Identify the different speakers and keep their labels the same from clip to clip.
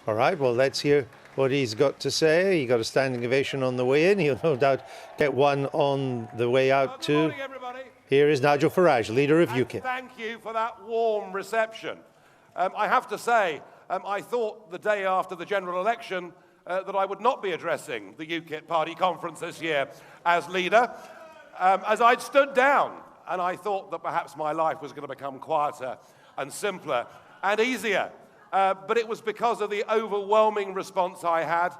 Speaker 1: All right, well, let's hear what he's got to say. He got a standing ovation on the way in. He'll no doubt get one on the way out too.
Speaker 2: Good morning, everybody.
Speaker 1: Here is Nigel Farage, leader of UKIP.
Speaker 2: Thank you for that warm reception. I have to say, I thought the day after the general election that I would not be addressing the UKIP party conference this year as leader, as I'd stood down, and I thought that perhaps my life was going to become quieter and simpler and easier. But it was because of the overwhelming response I had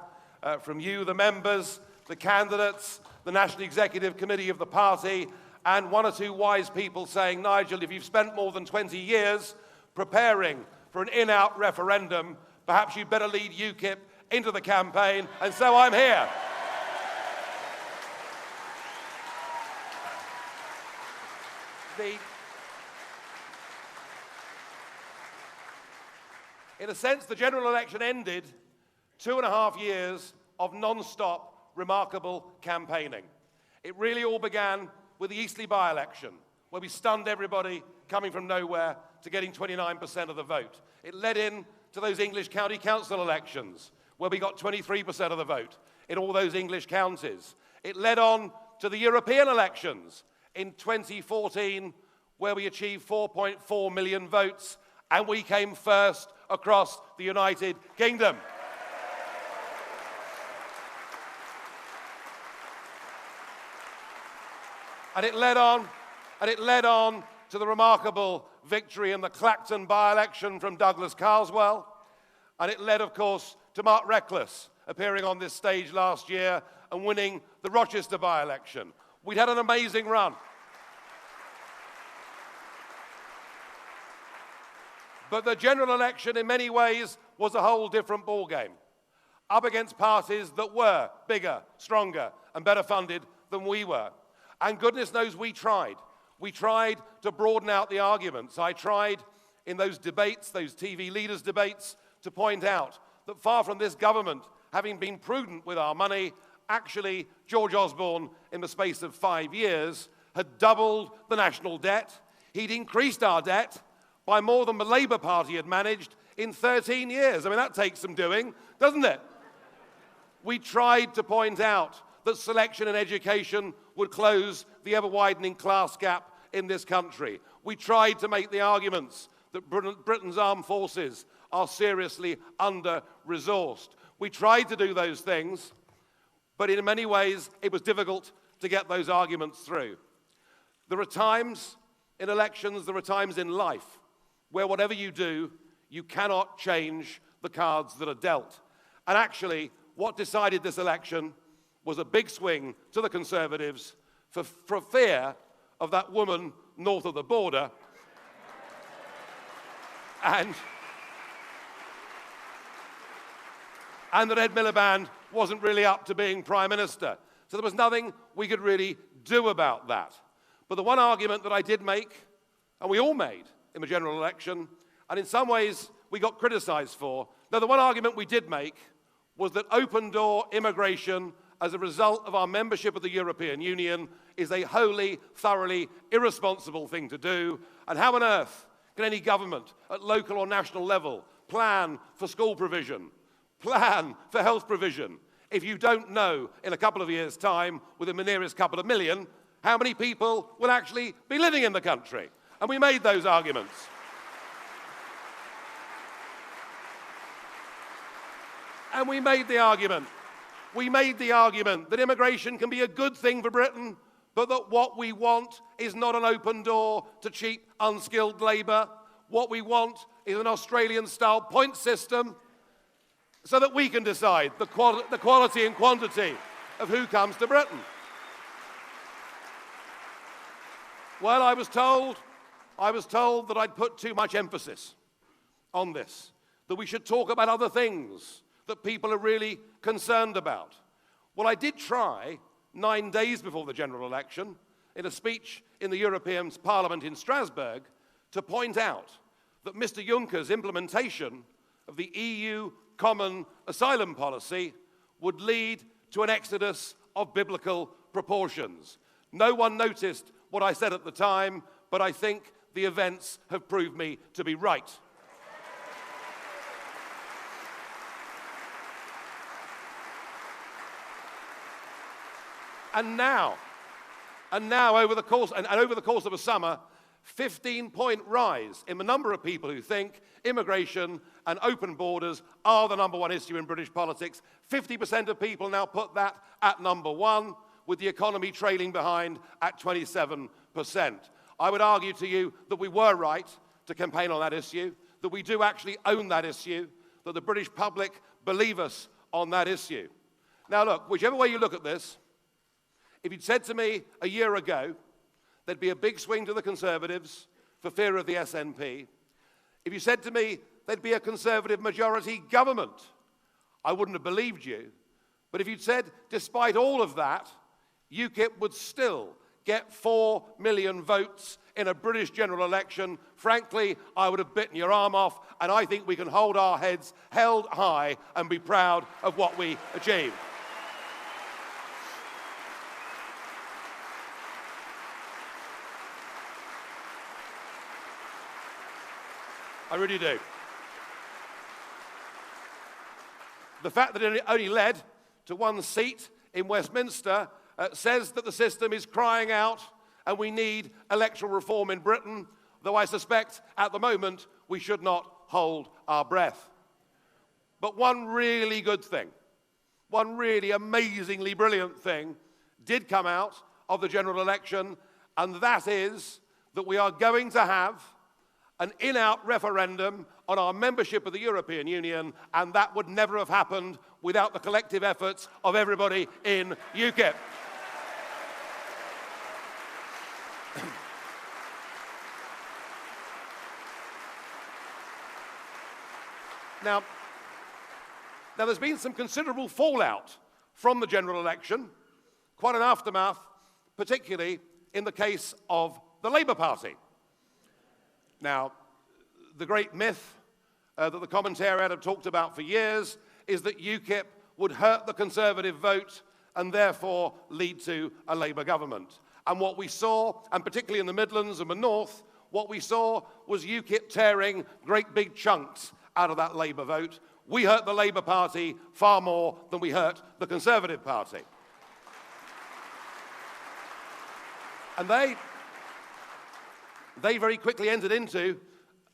Speaker 2: from you, the members, the candidates, the National Executive Committee of the party, and one or two wise people saying, Nigel, if you've spent more than 20 years preparing for an in-out referendum, perhaps you'd better lead UKIP into the campaign, and so I'm here. In a sense, the general election ended 2.5 years of non-stop, remarkable campaigning. It really all began with the Eastleigh by-election, where we stunned everybody coming from nowhere to getting 29% of the vote. It led in to those English county council elections, where we got 23% of the vote in all those English counties. It led on to the European elections in 2014, where we achieved 4.4 million votes, and we came first across the United Kingdom. And it led on to the remarkable victory in the Clacton by-election from Douglas Carswell. And it led, of course, to Mark Reckless appearing on this stage last year and winning the Rochester by-election. We'd had an amazing run. But the general election, in many ways, was a whole different ballgame, up against parties that were bigger, stronger, and better funded than we were. And goodness knows we tried. We tried to broaden out the arguments. I tried in those debates, those TV leaders' debates, to point out that far from this government having been prudent with our money, actually George Osborne, in the space of 5 years, had doubled the national debt. He'd increased our debt by more than the Labour Party had managed in 13 years. I mean, that takes some doing, doesn't it? We tried to point out that selection in education would close the ever-widening class gap in this country. We tried to make the arguments that Britain's armed forces are seriously under-resourced. We tried to do those things, but in many ways, it was difficult to get those arguments through. There are times in elections, there are times in life where whatever you do, you cannot change the cards that are dealt. And actually, what decided this election was a big swing to the Conservatives for fear of that woman north of the border and that Ed Miliband wasn't really up to being Prime Minister. So there was nothing we could really do about that. But the one argument that I did make, and we all made in the general election, and in some ways we got criticized for, now the one argument we did make was that open-door immigration as a result of our membership of the European Union is a wholly, thoroughly irresponsible thing to do, and how on earth can any government at local or national level plan for school provision, plan for health provision, if you don't know in a couple of years' time, within the nearest couple of million, how many people will actually be living in the country? And we made those arguments. And we made the argument. We made the argument that immigration can be a good thing for Britain, but that what we want is not an open door to cheap, unskilled labour. What we want is an Australian-style point system so that we can decide the quality and quantity of who comes to Britain. Well, I was told that I'd put too much emphasis on this, that we should talk about other things that people are really concerned about. Well, I did try 9 days before the general election in a speech in the European Parliament in Strasbourg to point out that Mr. Juncker's implementation of the EU common asylum policy would lead to an exodus of biblical proportions. No one noticed what I said at the time, but I think the events have proved me to be right. And now over the course of a summer, 15-point rise in the number of people who think immigration and open borders are the number one issue in British politics. 50% of people now put that at number one, with the economy trailing behind at 27%. I would argue to you that we were right to campaign on that issue, that we do actually own that issue, that the British public believe us on that issue. Now look, whichever way you look at this, if you'd said to me a year ago there'd be a big swing to the Conservatives for fear of the SNP, if you said to me there'd be a Conservative majority government, I wouldn't have believed you. But if you'd said, despite all of that, UKIP would still get 4 million votes in a British general election, frankly, I would have bitten your arm off, and I think we can hold our heads held high and be proud of what we achieved. I really do. The fact that it only led to one seat in Westminster says that the system is crying out and we need electoral reform in Britain, though I suspect at the moment we should not hold our breath. But one really good thing, one really amazingly brilliant thing did come out of the general election, and that is that we are going to have an in-out referendum on our membership of the European Union, and that would never have happened without the collective efforts of everybody in UKIP. Now, there's been some considerable fallout from the general election, quite an aftermath, particularly in the case of the Labour Party. Now, the great myth that the commentariat have talked about for years is that UKIP would hurt the Conservative vote and therefore lead to a Labour government. And what we saw, and particularly in the Midlands and the North, what we saw was UKIP tearing great big chunks out of that Labour vote. We hurt the Labour Party far more than we hurt the Conservative Party. And they very quickly entered into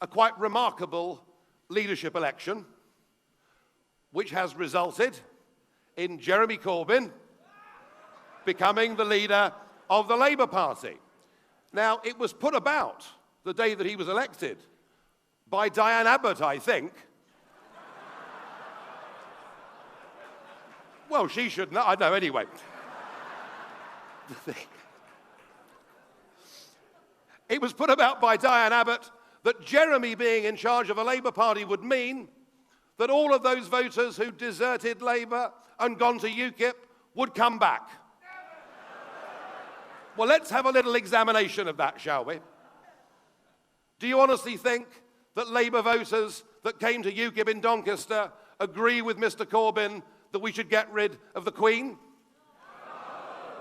Speaker 2: a quite remarkable leadership election, which has resulted in Jeremy Corbyn becoming the leader of the Labour Party. Now, it was put about the day that he was elected by Diane Abbott, I think. Well, she should know. I know anyway. It was put about by Diane Abbott that Jeremy being in charge of a Labour Party would mean that all of those voters who deserted Labour and gone to UKIP would come back. Well, let's have a little examination of that, shall we? Do you honestly think that Labour voters that came to UKIP in Doncaster agree with Mr. Corbyn that we should get rid of the Queen? No.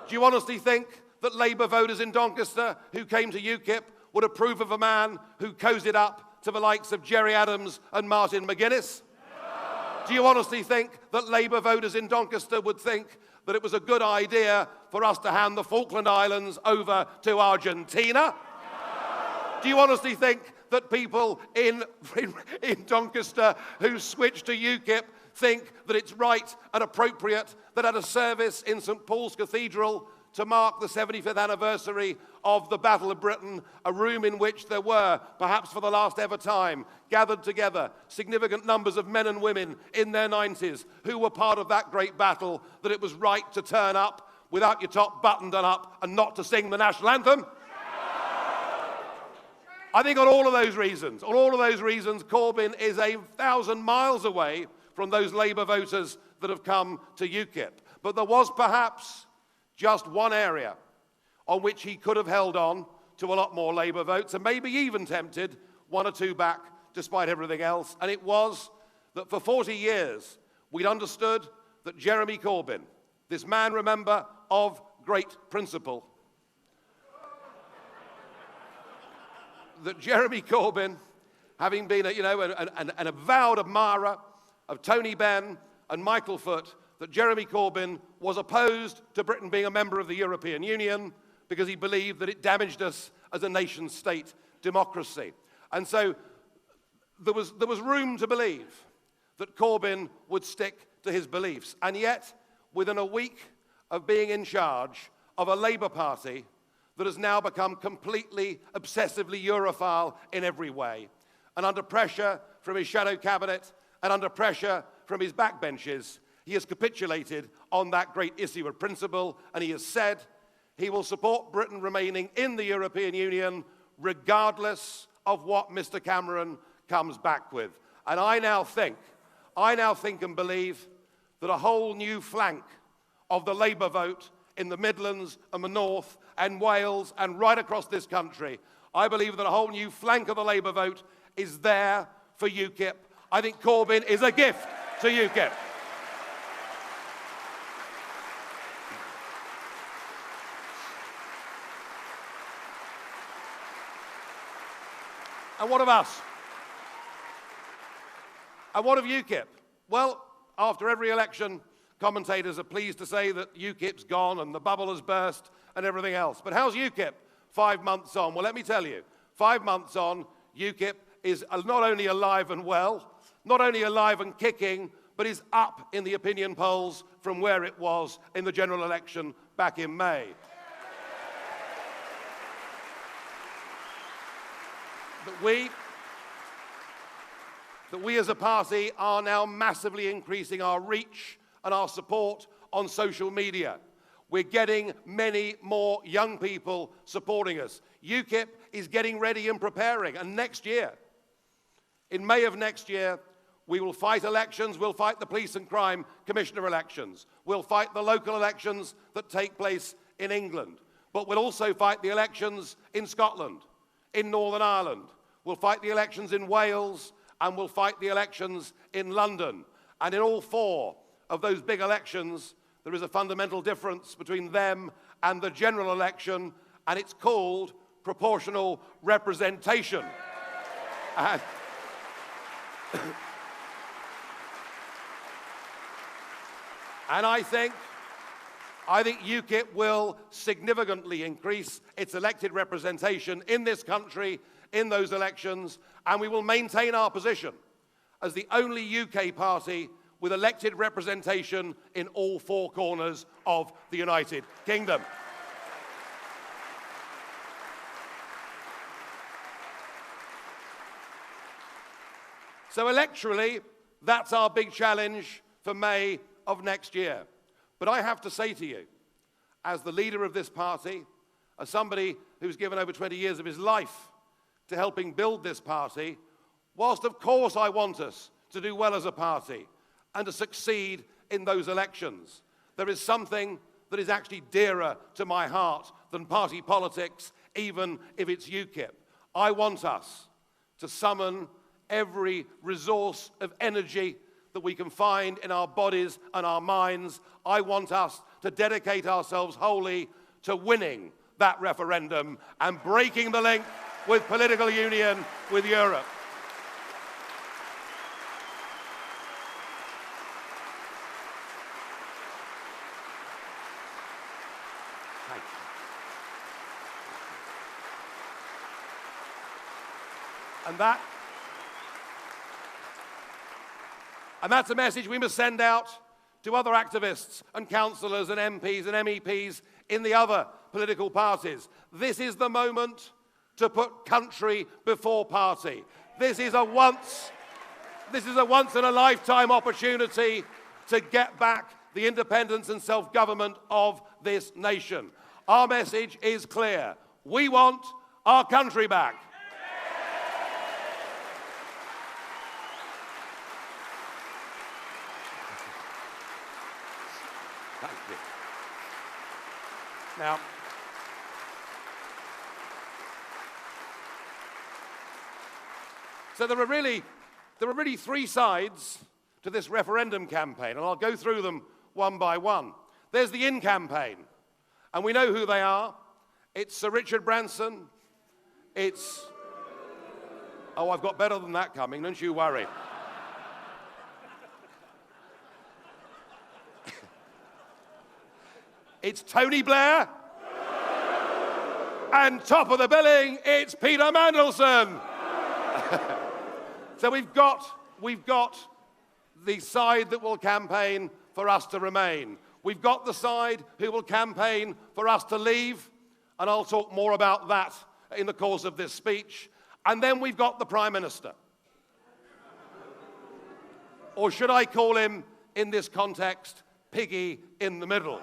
Speaker 2: Do you honestly think that Labour voters in Doncaster who came to UKIP would approve of a man who cozied up to the likes of Gerry Adams and Martin McGuinness? No. Do you honestly think that Labour voters in Doncaster would think that it was a good idea for us to hand the Falkland Islands over to Argentina? No. Do you honestly think that people in Doncaster who switched to UKIP think that it's right and appropriate that at a service in St Paul's Cathedral to mark the 75th anniversary of the Battle of Britain, a room in which there were, perhaps for the last ever time, gathered together significant numbers of men and women in their 90s who were part of that great battle, that it was right to turn up without your top buttoned up and not to sing the national anthem? I think on all of those reasons, Corbyn is 1,000 miles away from those Labour voters that have come to UKIP. But there was perhaps just one area on which he could have held on to a lot more Labour votes and maybe even tempted one or two back despite everything else. And it was that for 40 years we'd understood that Jeremy Corbyn, this man, remember, of great principle, that Jeremy Corbyn, having been an avowed admirer of Tony Benn and Michael Foot, that Jeremy Corbyn was opposed to Britain being a member of the European Union because he believed that it damaged us as a nation-state democracy. And so there was room to believe that Corbyn would stick to his beliefs. And yet, within a week of being in charge of a Labour Party that has now become completely, obsessively Europhile in every way, and under pressure from his shadow cabinet and under pressure from his backbenches, he has capitulated on that great issue of principle, and he has said he will support Britain remaining in the European Union regardless of what Mr. Cameron comes back with. And I now think and believe that a whole new flank of the Labour vote in the Midlands and the North and Wales and right across this country, I believe that a whole new flank of the Labour vote is there for UKIP. I think Corbyn is a gift to UKIP. And what of us? And what of UKIP? Well, after every election, commentators are pleased to say that UKIP's gone and the bubble has burst and everything else. But how's UKIP 5 months on? Well, let me tell you, 5 months on, UKIP is not only alive and well, not only alive and kicking, but is up in the opinion polls from where it was in the general election back in May. That we as a party are now massively increasing our reach and our support on social media. We're getting many more young people supporting us. UKIP is getting ready and preparing, and next year, in May of next year, we will fight elections. We'll fight the Police and Crime Commissioner elections. We'll fight the local elections that take place in England. But we'll also fight the elections in Scotland, in Northern Ireland. We'll fight the elections in Wales, and we'll fight the elections in London. And in all 4 of those big elections, there is a fundamental difference between them and the general election, and it's called proportional representation. And I think UKIP will significantly increase its elected representation in this country in those elections, and we will maintain our position as the only UK party with elected representation in all 4 corners of the United Kingdom. So electorally, that's our big challenge for May of next year. But I have to say to you, as the leader of this party, as somebody who's given over 20 years of his life to helping build this party, whilst of course I want us to do well as a party and to succeed in those elections, there is something that is actually dearer to my heart than party politics, even if it's UKIP. I want us to summon every resource of energy that we can find in our bodies and our minds. I want us to dedicate ourselves wholly to winning that referendum and breaking the link with political union with Europe. Thank you. And that's a message we must send out to other activists and councillors and MPs and MEPs in the other political parties. This is the moment to put country before party. This is a once in a lifetime opportunity to get back the independence and self-government of this nation. Our message is clear. We want our country back. Thank you. Now, so there are really 3 sides to this referendum campaign, and I'll go through them one by one. There's the in campaign, and we know who they are. It's Sir Richard Branson. It's... Oh, I've got better than that coming, don't you worry. it's Tony Blair. And top of the billing, it's Peter Mandelson. So we've got the side that will campaign for us to remain. We've got the side who will campaign for us to leave, and I'll talk more about that in the course of this speech. And then we've got the Prime Minister. Or should I call him, in this context, Piggy in the middle?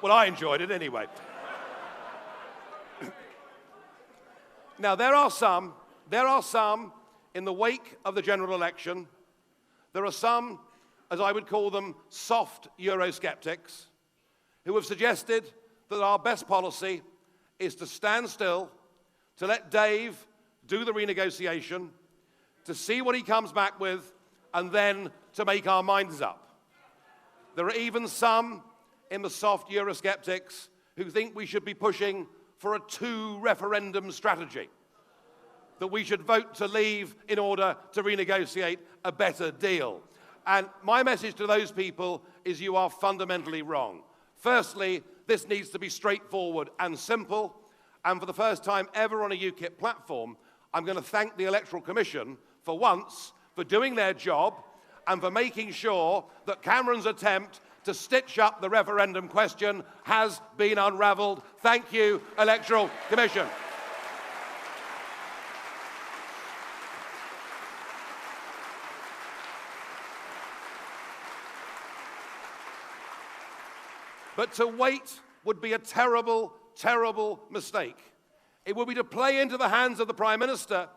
Speaker 2: Well, I enjoyed it anyway. Now, there are some in the wake of the general election. There are some, as I would call them, soft Eurosceptics, who have suggested that our best policy is to stand still, to let Dave do the renegotiation, to see what he comes back with, and then to make our minds up. There are even some in the soft Eurosceptics who think we should be pushing for a 2-referendum strategy, that we should vote to leave in order to renegotiate a better deal. And my message to those people is you are fundamentally wrong. Firstly, this needs to be straightforward and simple, and for the first time ever on a UKIP platform, I'm going to thank the Electoral Commission for once for doing their job and for making sure that Cameron's attempt to stitch up the referendum question has been unravelled. Thank you, Electoral Commission. But to wait would be a terrible, terrible mistake. It would be to play into the hands of the Prime Minister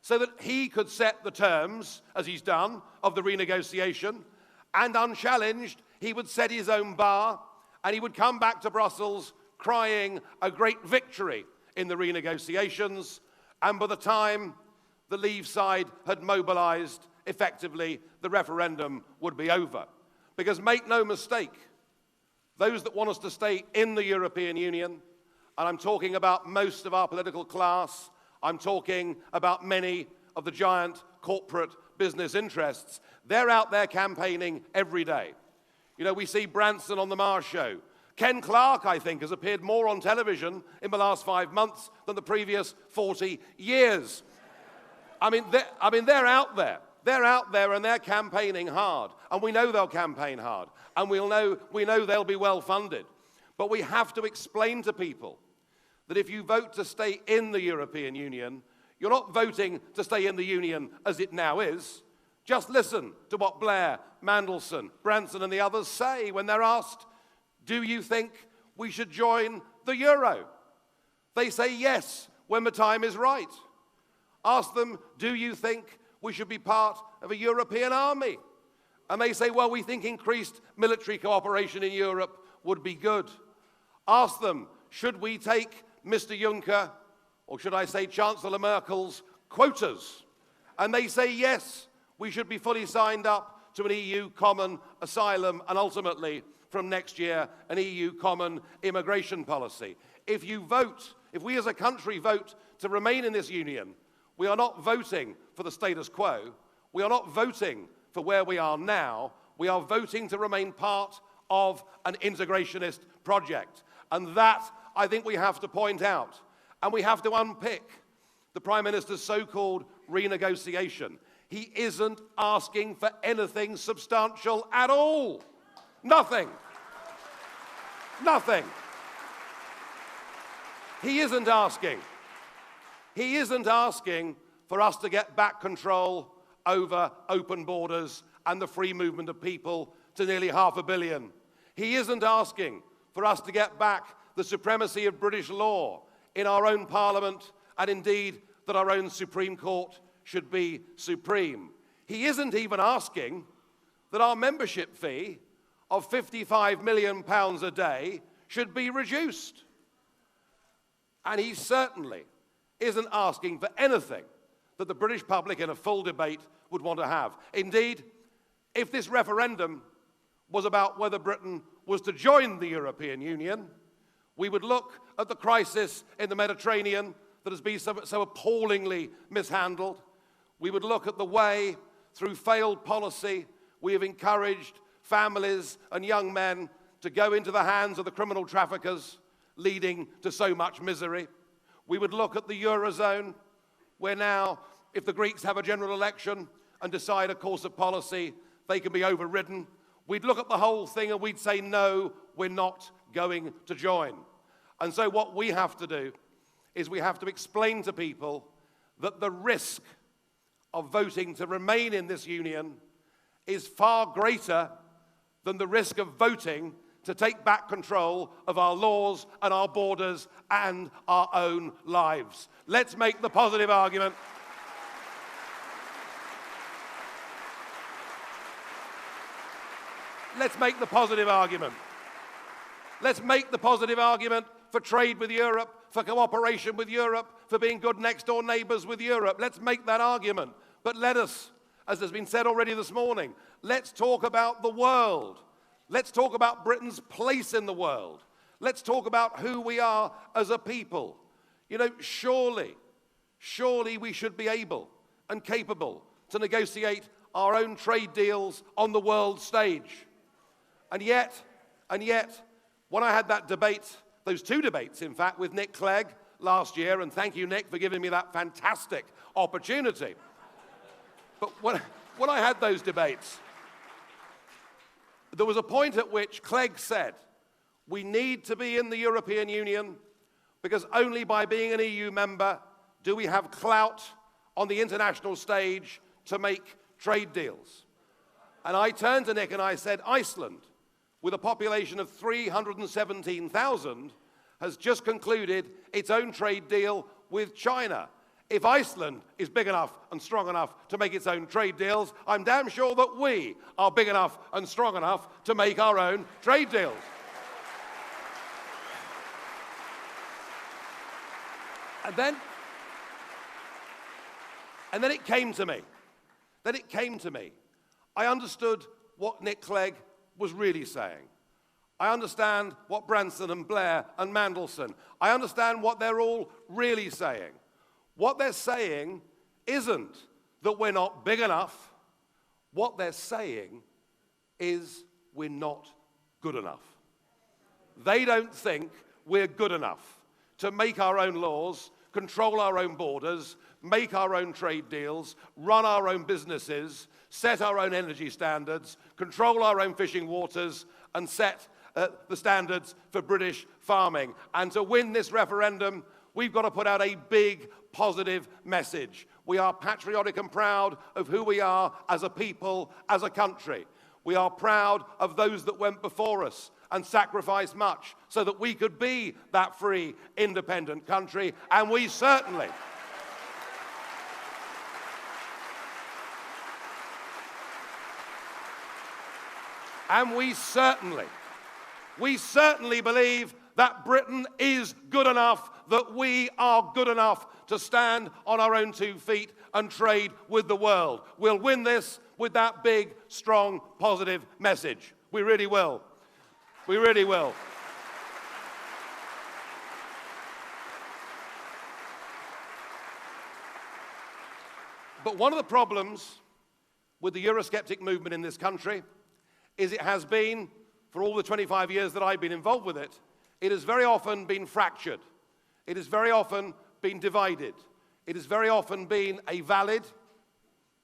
Speaker 2: so that he could set the terms, as he's done, of the renegotiation, and unchallenged, he would set his own bar, and he would come back to Brussels crying a great victory in the renegotiations, and by the time the Leave side had mobilised, effectively, the referendum would be over. Because make no mistake, those that want us to stay in the European Union, and I'm talking about most of our political class, I'm talking about many of the giant corporate business interests, they're out there campaigning every day. You know, we see Branson on the Mars show. Ken Clarke, I think, has appeared more on television in the last 5 months than the previous 40 years. I mean, they're out there. They're out there and they're campaigning hard. And we know they'll campaign hard. And we know they'll be well funded. But we have to explain to people that if you vote to stay in the European Union, you're not voting to stay in the Union as it now is. Just listen to what Blair, Mandelson, Branson and the others say when they're asked, do you think we should join the euro? They say yes when the time is right. Ask them, do you think we should be part of a European army? And they say, well, we think increased military cooperation in Europe would be good. Ask them, should we take Mr. Juncker, or should I say Chancellor Merkel's quotas? And they say yes, we should be fully signed up to an EU common asylum and ultimately, from next year, an EU common immigration policy. If we as a country vote to remain in this union, we are not voting for the status quo. We are not voting for where we are now. We are voting to remain part of an integrationist project. And that, I think we have to point out. And we have to unpick the Prime Minister's so-called renegotiation. He isn't asking for anything substantial at all. Nothing. Nothing. He isn't asking. He isn't asking for us to get back control over open borders and the free movement of people to nearly 500 million. He isn't asking for us to get back the supremacy of British law in our own Parliament, and indeed that our own Supreme Court should be supreme. He isn't even asking that our membership fee of £55 million a day should be reduced. And he certainly isn't asking for anything that the British public in a full debate would want to have. Indeed, If this referendum was about whether Britain was to join the European Union, we would look at the crisis in the Mediterranean that has been so appallingly mishandled. We would look at the way, through failed policy, we have encouraged families and young men to go into the hands of the criminal traffickers, leading to so much misery. We would look at the Eurozone, where now, if the Greeks have a general election and decide a course of policy, they can be overridden. We'd look at the whole thing and we'd say, no, we're not going to join. And so what we have to do is we have to explain to people that the risk of voting to remain in this union is far greater than the risk of voting to take back control of our laws and our borders and our own lives. Let's make the positive argument. Let's make the positive argument. Let's make the positive argument for trade with Europe, for cooperation with Europe, for being good next-door neighbours with Europe. Let's make that argument. But let us, as has been said already this morning, let's talk about the world. Let's talk about Britain's place in the world. Let's talk about who we are as a people. You know, surely we should be able and capable to negotiate our own trade deals on the world stage. And yet, when I had that debate, those two debates, in fact, with Nick Clegg last year, and thank you, Nick, for giving me that fantastic opportunity. But when I had those debates, there was a point at which Clegg said, we need to be in the European Union because only by being an EU member do we have clout on the international stage to make trade deals. And I turned to Nick and I said, Iceland, with a population of 317,000, has just concluded its own trade deal with China. If Iceland is big enough and strong enough to make its own trade deals, I'm damn sure that we are big enough and strong enough to make our own trade deals. And then it came to me. I understood what Nick Clegg was really saying. I understand what Branson and Blair and Mandelson, I understand what they're all really saying. What they're saying isn't that we're not big enough. What they're saying is we're not good enough. They don't think we're good enough to make our own laws, control our own borders, make our own trade deals, run our own businesses, set our own energy standards, control our own fishing waters, and set the standards for British farming. And to win this referendum, we've got to put out a big, positive message. We are patriotic and proud of who we are as a people, as a country. We are proud of those that went before us and sacrificed much so that we could be that free, independent country. And we certainly believe that Britain is good enough, that we are good enough to stand on our own 2 feet and trade with the world. We'll win this with that big, strong, positive message. We really will. We really will. But one of the problems with the Eurosceptic movement in this country is it has been, for all the 25 years that I've been involved with it, it has very often been fractured. It has very often been divided. It has very often been a valid,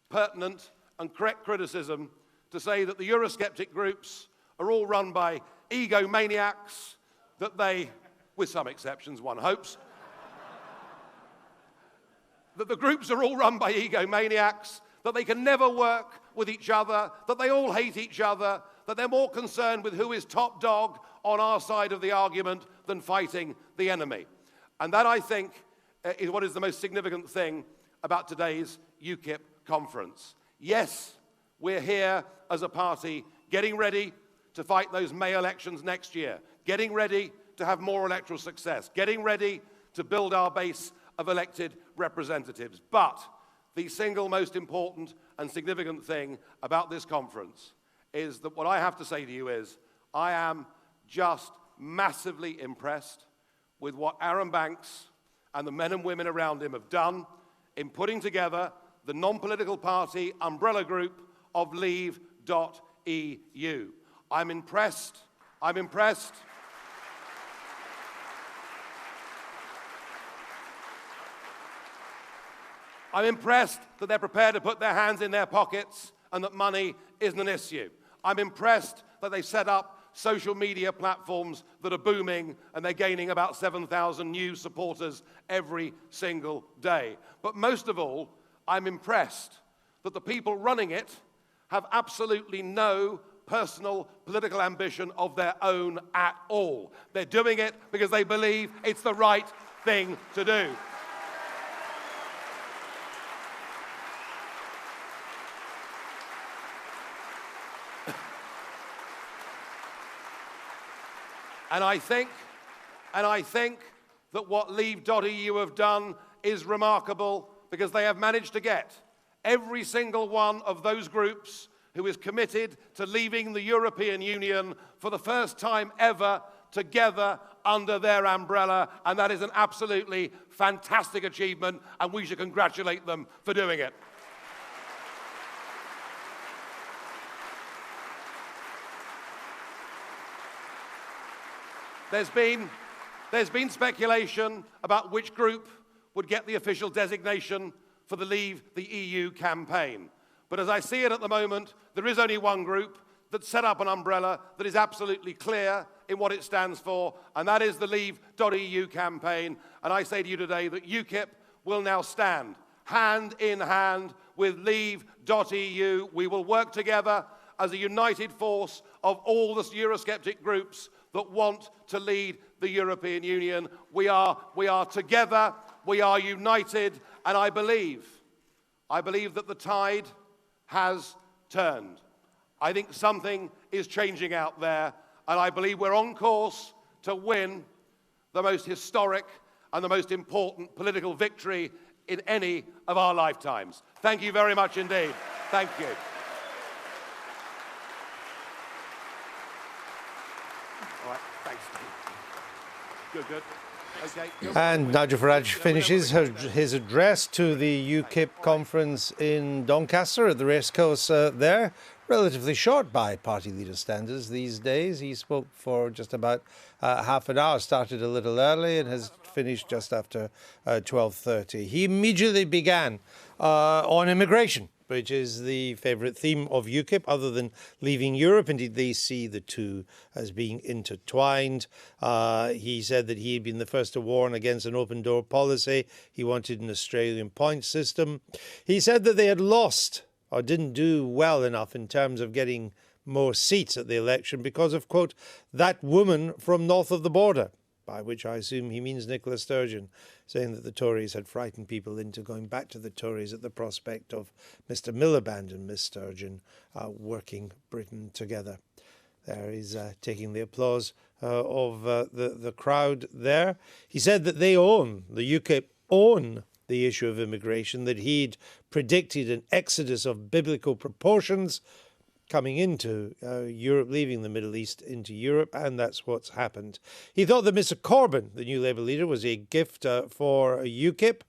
Speaker 2: pertinent, and correct criticism to say that the Eurosceptic groups are all run by egomaniacs, that they, with some exceptions, one hopes, that the groups are all run by egomaniacs, that they can never work with each other, that they all hate each other, that they're more concerned with who is top dog on our side of the argument than fighting the enemy. And that, I think, is what is the most significant thing about today's UKIP conference. Yes, we're here as a party getting ready to fight those May elections next year, getting ready to have more electoral success, getting ready to build our base of elected representatives. But the single most important and significant thing about this conference is that what I have to say to you is I am just massively impressed with what Aaron Banks and the men and women around him have done in putting together the non-political party umbrella group of Leave.eu. I'm impressed. I'm impressed that they're prepared to put their hands in their pockets and that money isn't an issue. I'm impressed that they set up social media platforms that are booming and they're gaining about 7,000 new supporters every single day. But most of all, I'm impressed that the people running it have absolutely no personal political ambition of their own at all. They're doing it because they believe it's the right thing to do. And I think that what Leave.eu have done is remarkable because they have managed to get every single one of those groups who is committed to leaving the European Union for the first time ever together under their umbrella, and that is an absolutely fantastic achievement, and we should congratulate them for doing it. There's been speculation about which group would get the official designation for the Leave the EU campaign. But as I see it at the moment, there is only one group that set up an umbrella that is absolutely clear in what it stands for, and that is the Leave.eu campaign. And I say to you today that UKIP will now stand hand in hand with Leave.eu. We will work together as a united force of all the Eurosceptic groups that want to lead the European Union. We are together, we are united, and I believe that the tide has turned. I think something is changing out there, and I believe we're on course to win the most historic and the most important political victory in any of our lifetimes. Thank you very much indeed. Thank you. All right, thanks. Good. Okay.
Speaker 1: And Nigel Farage finishes his address to the UKIP conference in Doncaster at the racecourse there. Relatively short by party leader standards these days. He spoke for just about half an hour, started a little early and has finished just after 12:30. He immediately began on immigration, which is the favourite theme of UKIP, other than leaving Europe. Indeed, they see the two as being intertwined. He said that he had been the first to warn against an open-door policy. He wanted an Australian point system. He said that they had lost or didn't do well enough in terms of getting more seats at the election because of, quote, that woman from north of the border, by which I assume he means Nicola Sturgeon, saying that the Tories had frightened people into going back to the Tories at the prospect of Mr Miliband and Miss Sturgeon working Britain together. There he's taking the applause of the crowd there. He said that the UKIP own the issue of immigration, that he'd predicted an exodus of biblical proportions coming into Europe, leaving the Middle East into Europe, and that's what's happened. He thought that Mr Corbyn, the new Labour leader, was a gift for UKIP.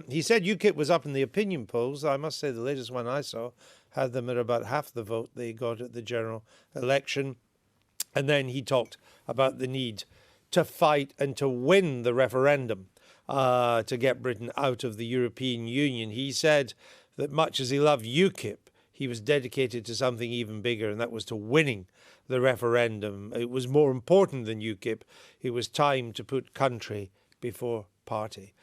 Speaker 1: He said UKIP was up in the opinion polls. I must say the latest one I saw had them at about half the vote they got at the general election. And then he talked about the need to fight and to win the referendum to get Britain out of the European Union. He said that much as he loved UKIP, he was dedicated to something even bigger, and that was to winning the referendum. It was more important than UKIP. It was time to put country before party.